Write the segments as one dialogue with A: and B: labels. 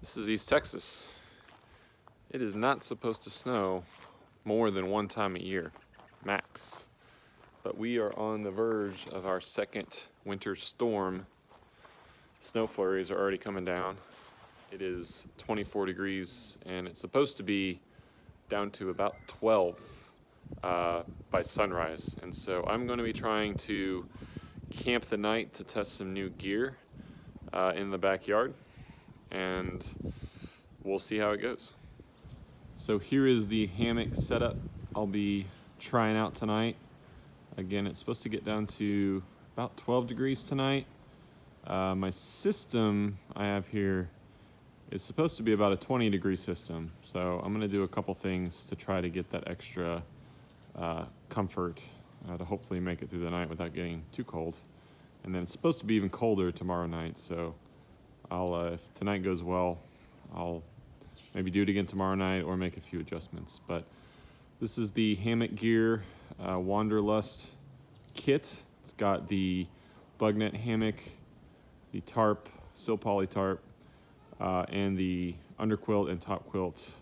A: This is East Texas. It is not supposed to snow more than one time a year, max. But we are on the verge of our second winter storm. Snow flurries are already coming down. It is 24 degrees and it's supposed to be down to about 12 by sunrise. And so I'm going to be trying to camp the night to test some new gear in the backyard, and we'll see how it goes. So here is the hammock setup I'll be trying out tonight. Again, it's supposed to get down to about 12 degrees tonight. My system I have here is supposed to be about a 20-degree system. So I'm gonna do a couple things to try to get that extra comfort to hopefully make it through the night without getting too cold. And then it's supposed to be even colder tomorrow night. So I'll, if tonight goes well, I'll maybe do it again tomorrow night or make a few adjustments. But this is the Hammock Gear Wanderlust kit. It's got the bug net hammock, the tarp, sill poly tarp, and the underquilt and top quilt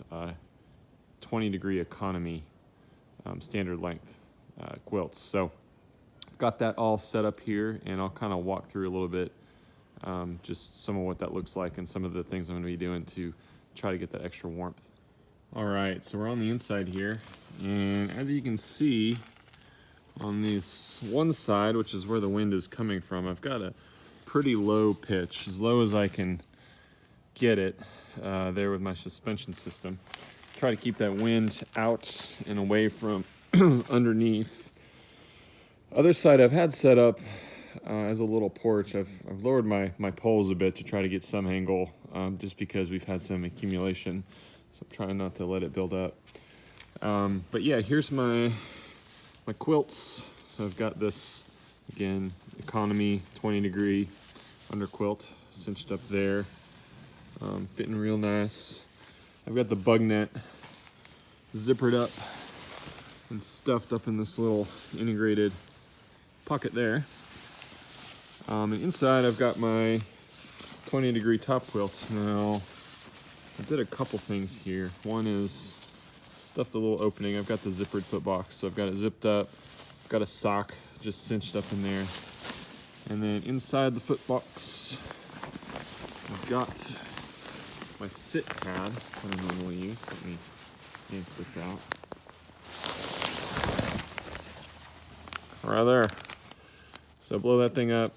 A: 20-degree economy standard length quilts. So I've got that all set up here, and I'll kind of walk through a little bit just some of what that looks like and some of the things I'm going to be doing to try to get that extra warmth. All right, so we're on the inside here, and as you can see on this one side, which is where the wind is coming from, I've got a pretty low pitch, as low as I can get it there with my suspension system. Try to keep that wind out and away from underneath. Other side I've had set up as a little porch. I've lowered my poles a bit to try to get some angle just because we've had some accumulation. So I'm trying not to let it build up. But yeah, here's my quilts. So I've got this, again, economy 20-degree under quilt cinched up there, fitting real nice. I've got the bug net zippered up and stuffed up in this little integrated pocket there. And inside I've got my 20-degree top quilt. Now, I did a couple things here. One is stuffed a little opening. I've got the zippered foot box, so I've got it zipped up. I've got a sock just cinched up in there. And then inside the foot box, I've got my sit pad that I normally use. Let me yank this out. Right there. So blow that thing up.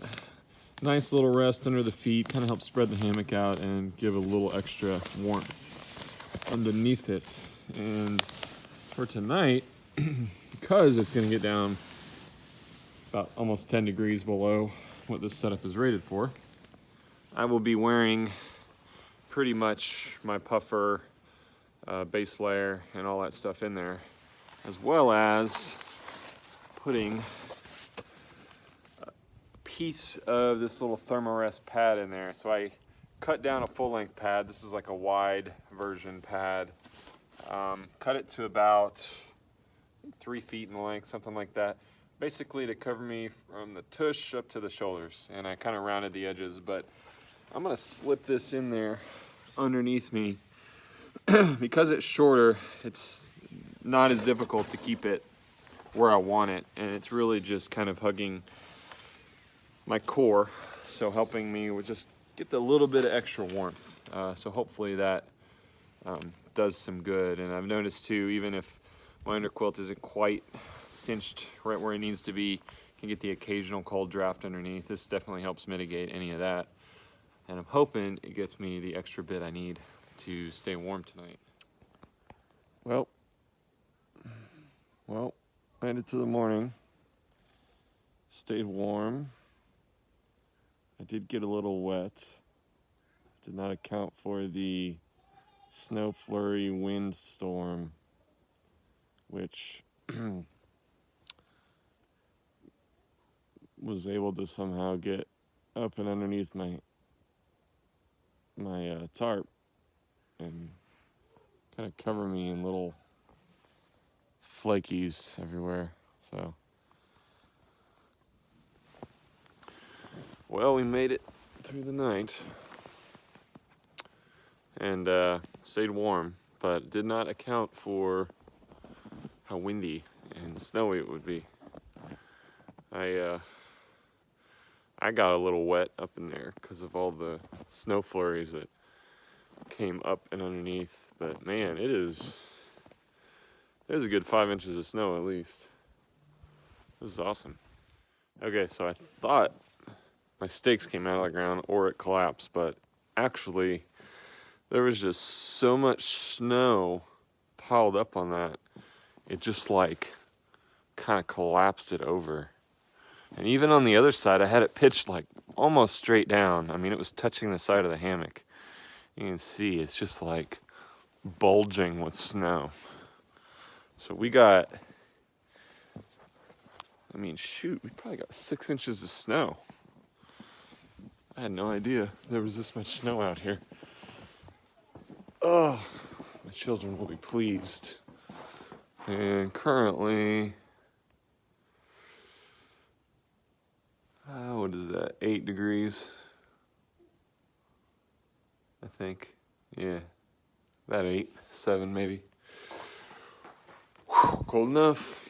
A: Nice little rest under the feet, kind of helps spread the hammock out and give a little extra warmth underneath it. And for tonight, because it's gonna get down about almost 10 degrees below what this setup is rated for, I will be wearing pretty much my puffer, base layer, and all that stuff in there, as well as putting a piece of this little thermarest pad in there. So I cut down a full-length pad. This is like a wide version pad. Cut it to about 3 feet in length, something like that, basically to cover me from the tush up to the shoulders. And I kind of rounded the edges, but I'm gonna slip this in there underneath me. Because it's shorter, it's not as difficult to keep it where I want it, and it's really just kind of hugging my core, so helping me with just get a little bit of extra warmth. So hopefully that does some good. And I've noticed too, even if my underquilt isn't quite cinched right where it needs to be, you can get the occasional cold draft underneath. This definitely helps mitigate any of that, and I'm hoping it gets me the extra bit I need to stay warm tonight. Well, made it to the morning. Stayed warm. I did get a little wet. Did not account for the snow flurry wind storm, which was able to somehow get up and underneath my tarp and kind of cover me in little flakies everywhere. So, well, we made it through the night. and stayed warm, but did not account for how windy and snowy it would be. I got a little wet up in there because of all the snow flurries that came up and underneath, but man, there's a good 5 inches of snow at least. This is awesome. Okay, so I thought my stakes came out of the ground or it collapsed, but actually there was just so much snow piled up on that, it just like kind of collapsed it over. And even on the other side, I had it pitched like almost straight down. I mean, it was touching the side of the hammock. You can see it's just like bulging with snow. So we got, I mean, shoot, we probably got 6 inches of snow. I had no idea there was this much snow out here. Oh, my children will be pleased. And currently, what is that, 8 degrees? I think, yeah, about 8, 7 maybe. Whew, cold enough.